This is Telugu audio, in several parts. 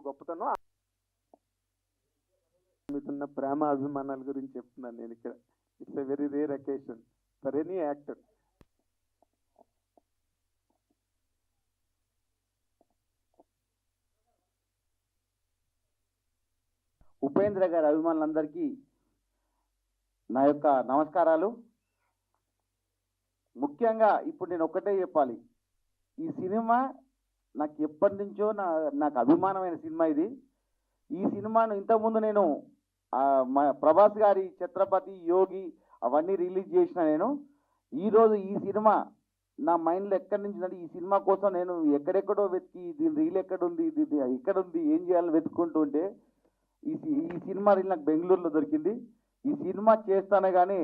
గొప్పతనం మీదున్న ప్రేమ అభిమానాల గురించి చెప్తున్నాను నేను ఇక్కడ. It's a very rare occasion for any actor. Upendra గారి అభిమానులందరికీ నా యొక్క నమస్కారాలు. ముఖ్యంగా ఇప్పుడు నేను ఒక్కటే చెప్పాలి, ఈ సినిమా నాకు ఎప్పటి నుంచో నాకు అభిమానమైన సినిమా ఇది. ఈ సినిమాను ఇంతకుముందు నేను ప్రభాస్ గారి ఛత్రపతి, యోగి అవన్నీ రిలీజ్ చేసిన నేను. ఈరోజు ఈ సినిమా నా మైండ్లో ఎక్కడి నుంచి అంటే ఈ సినిమా కోసం నేను ఎక్కడెక్కడో వెతికి దీని రీల్ ఎక్కడుంది, ఇది ఎక్కడుంది, ఏం చేయాలని వెతుక్కుంటూ ఉంటే ఈ సినిమా రీల్ నాకు బెంగళూరులో దొరికింది. ఈ సినిమా చేస్తానే కానీ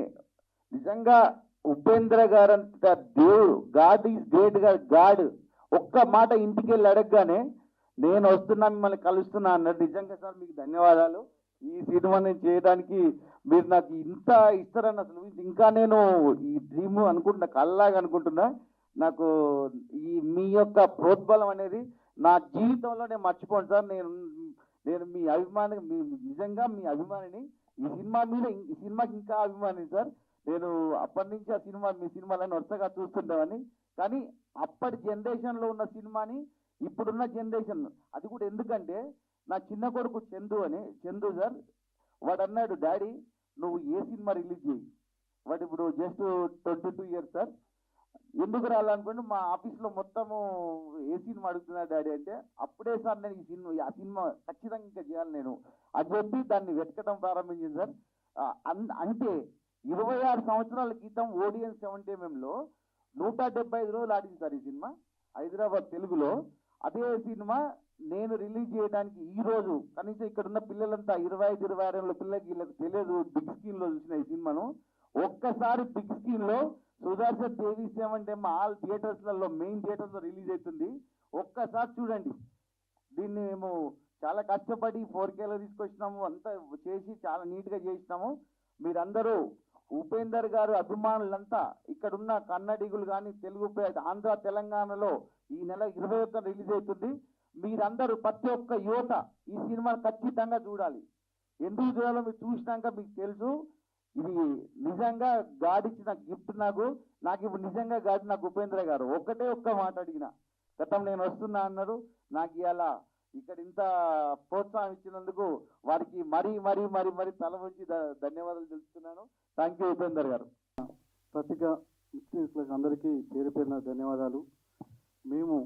నిజంగా ఉపేంద్ర గారంత దేవుడు, గాడ్ ఈజ్ గ్రేట్ గా గాడ్ ఒక్క మాట ఇంటికి వెళ్ళి అడగగానే నేను వస్తున్నా మిమ్మల్ని కలుస్తున్నా అన్నారు. నిజంగా సార్ మీకు ధన్యవాదాలు. ఈ సినిమా నేను చేయడానికి మీరు నాకు ఇంత ఇస్తారని అసలు ఇంకా నేను ఈ డ్రీమ్ అనుకుంటున్నా, కల్లాగా అనుకుంటున్నా. నాకు మీ యొక్క ప్రోద్బలం అనేది నా జీవితంలో నేను మర్చిపోను సార్. నేను మీ అభిమాని, నిజంగా మీ అభిమానిని. ఈ సినిమాకి ఇంకా అభిమాని సార్. నేను అప్పటి నుంచి ఆ సినిమా, మీ సినిమాలను వరుసగా చూస్తుండేవాని. కానీ అప్పటి జనరేషన్లో ఉన్న సినిమాని ఇప్పుడున్న జనరేషన్, అది కూడా ఎందుకంటే నా చిన్న కొడుకు చందు సార్, వాడు అన్నాడు, డాడీ నువ్వు ఏ సినిమా రిలీజ్ చేయి. వాడు ఇప్పుడు జస్ట్ 22 years సార్. ఎందుకు రాలనుకోండి, మా ఆఫీస్లో మొత్తము ఏ సినిమా అడుగుతున్నా డాడీ అంటే, అప్పుడే సార్ నేను ఆ సినిమా ఖచ్చితంగా ఇంకా చేయాలి నేను అని చెప్పి దాన్ని వెతకడం ప్రారంభించింది సార్. అంటే 26 సంవత్సరాల క్రితం ఓడియన్ 70mm 175 రోజులు ఆడింది సార్ ఈ సినిమా హైదరాబాద్ తెలుగులో. అదే సినిమా నేను రిలీజ్ చేయడానికి ఈ రోజు కనీసం ఇక్కడ ఉన్న పిల్లలంతా 25-26 పిల్లలకి వీళ్ళకి తెలియదు బిగ్ స్క్రీన్ లో చూసిన ఈ సినిమాను. ఒక్కసారి బిగ్ స్క్రీన్ లో సుదర్శన్ దేవి 70mm ఆల్ థియేటర్స్లలో, మెయిన్ థియేటర్స్ లో రిలీజ్ అవుతుంది. ఒక్కసారి చూడండి. దీన్ని మేము చాలా కష్టపడి 4Kలో తీసుకొచ్చినాము, అంతా చేసి చాలా నీట్గా చేసినాము. మీరందరూ ఉపేందర్ గారు అభిమానులంతా ఇక్కడున్న కన్నడిగులు కానీ, తెలుగు ఆంధ్ర తెలంగాణలో ఈ నెల 21 రిలీజ్ అవుతుంది. మీరందరూ ప్రతి ఒక్క యువత ఈ సినిమా ఖచ్చితంగా చూడాలి. ఎందుకు చూడాలో మీరు చూసినాక మీకు తెలుసు. ఇది నిజంగా గాడ్ ఇచ్చిన గిఫ్ట్ నాకు ఇప్పుడు నిజంగా గాడ్ నాకు ఉపేంద్ర గారు. ఒక్క మాట అడిగిన, గతం నేను వస్తున్నా అన్నారు. నాకు ఇవాళ ఇక్కడ ఇంత ప్రోత్సాహం ఇచ్చినందుకు వారికి మరీ తల వచ్చి ధన్యవాదాలు తెలుపుతున్నాను. థ్యాంక్ యూ ఉపేందర్ గారు. పత్రిక అందరికీ పేరు పేరున ధన్యవాదాలు. మేము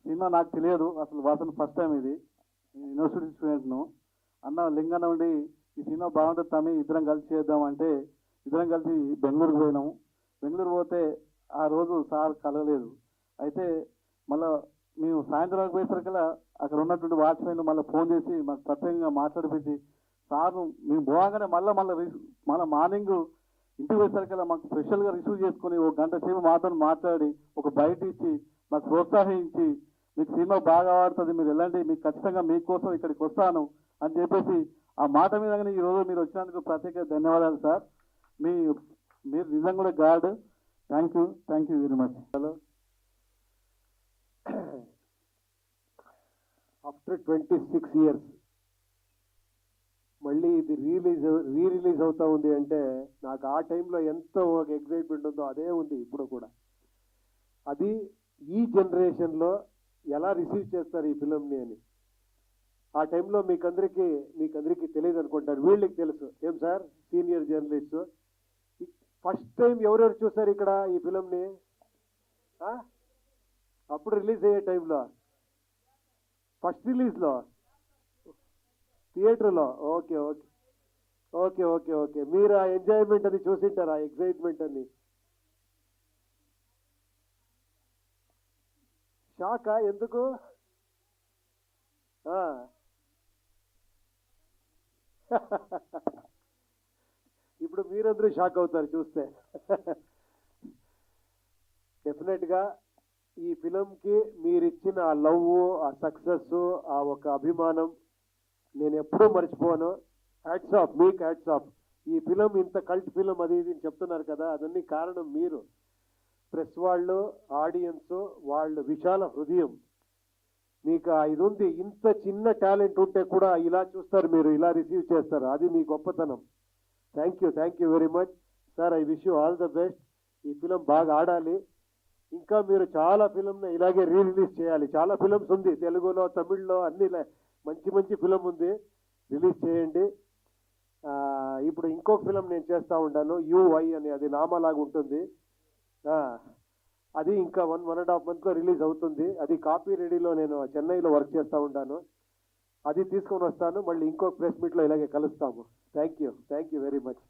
సినిమా నాకు తెలియదు అసలు, వాసన ఫస్ట్ టైం ఇది. యూనివర్సిటీ స్టూడెంట్ను అన్న లింగన్న ఉండి ఈ సినిమా బాగుంటుంది తమ్మి, ఇద్దరం కలిసి చేద్దాం అంటే ఇద్దరం కలిసి బెంగళూరుకు పోయినాము. బెంగళూరు పోతే ఆ రోజు సార్ కలగలేదు. అయితే మళ్ళీ మేము సాయంత్రం పోయేసరికల్లా అక్కడ ఉన్నటువంటి వాచ్మెన్ మళ్ళీ ఫోన్ చేసి మాకు ప్రత్యేకంగా మాట్లాడిపించి సార్ మేము పోగానే మళ్ళీ మార్నింగ్ ఇంటికి పోయేసరికల్లా మాకు స్పెషల్గా రిసీవ్ చేసుకొని 1 గంట సేపు మాతో మాట్లాడి ఒక బయట ఇచ్చి మాకు ప్రోత్సహించి, మీకు సినిమా బాగా ఆడుతుంది, మీరు వెళ్ళండి, మీకు ఖచ్చితంగా మీకోసం ఇక్కడికి వస్తాను అని చెప్పేసి ఆ మాట మీదగానే ఈరోజు మీరు వచ్చినందుకు ప్రత్యేక ధన్యవాదాలు సార్. మీరు నిజంగా కూడా God. Thank you very much. Hello. After 26 years మళ్ళీ ఇది రిలీజ్ అవుతా ఉంది అంటే నాకు ఆ టైంలో ఎంతో ఒక ఎగ్జైట్మెంట్ ఉందో అదే ఉంది ఇప్పుడు కూడా. అది ఈ జనరేషన్లో ఎలా రిసీవ్ చేస్తారు ఈ ఫిలింని అని ఆ టైంలో మీకందరికీ తెలియదు అనుకుంటారు. వీళ్ళకి తెలుసు. ఏం sir senior journalist, first time ఎవరెవరు చూస్తారు ఇక్కడ ఈ ఫిలింని? అప్పుడు రిలీజ్ అయ్యే టైంలో ఫస్ట్ రిలీజ్లో థియేటర్లో. ఓకే. మీరు ఆ ఎంజాయ్మెంట్ అని చూసింటారు, ఆ ఎగ్జైట్మెంట్ అని. షాకా ఎందుకు? ఇప్పుడు మీరందరూ షాక్ అవుతారు చూస్తే. డెఫినెట్గా ఈ ఫిలంకి మీరిచ్చిన ఆ లవ్, ఆ సక్సెస్, ఆ ఒక అభిమానం నేను ఎప్పుడూ మర్చిపోను. హ్యాట్స్ ఆఫ్, మీకు హ్యాట్స్ ఆఫ్. ఈ ఫిలం ఇంత కల్ట్ ఫిలం అది ఇది చెప్తున్నారు కదా, అదన్నీ కారణం మీరు. ప్రెస్ వాళ్ళు, ఆడియన్స్, వాళ్ళు విశాల హృదయం, మీకు ఇది ఉంది, ఇంత చిన్న టాలెంట్ ఉంటే కూడా ఇలా చూస్తారు మీరు, ఇలా రిసీవ్ చేస్తారు, అది మీ గొప్పతనం. Thank you very much sir. I wish you all the best. ఈ ఫిలిం బాగా ఆడాలి. ఇంకా మీరు చాలా ఫిలింని ఇలాగే రిలీజ్ చేయాలి. చాలా ఫిలిమ్స్ ఉంది, తెలుగులో, తమిళ్లో, అన్ని మంచి ఫిలిం ఉంది, రిలీజ్ చేయండి. ఇప్పుడు ఇంకో ఫిలిం నేను చేస్తూ ఉంటాను, యుఐ అని, అది నామాలాగా ఉంటుంది. అది ఇంకా 1.5 monthలో రిలీజ్ అవుతుంది. అది కాపీ రెడీలో నేను చెన్నైలో వర్క్ చేస్తూ ఉంటాను. అది తీసుకొని వస్తాను. మళ్ళీ ఇంకో ప్రెస్ మీట్లో ఇలాగే కలుస్తాము. Thank you very much.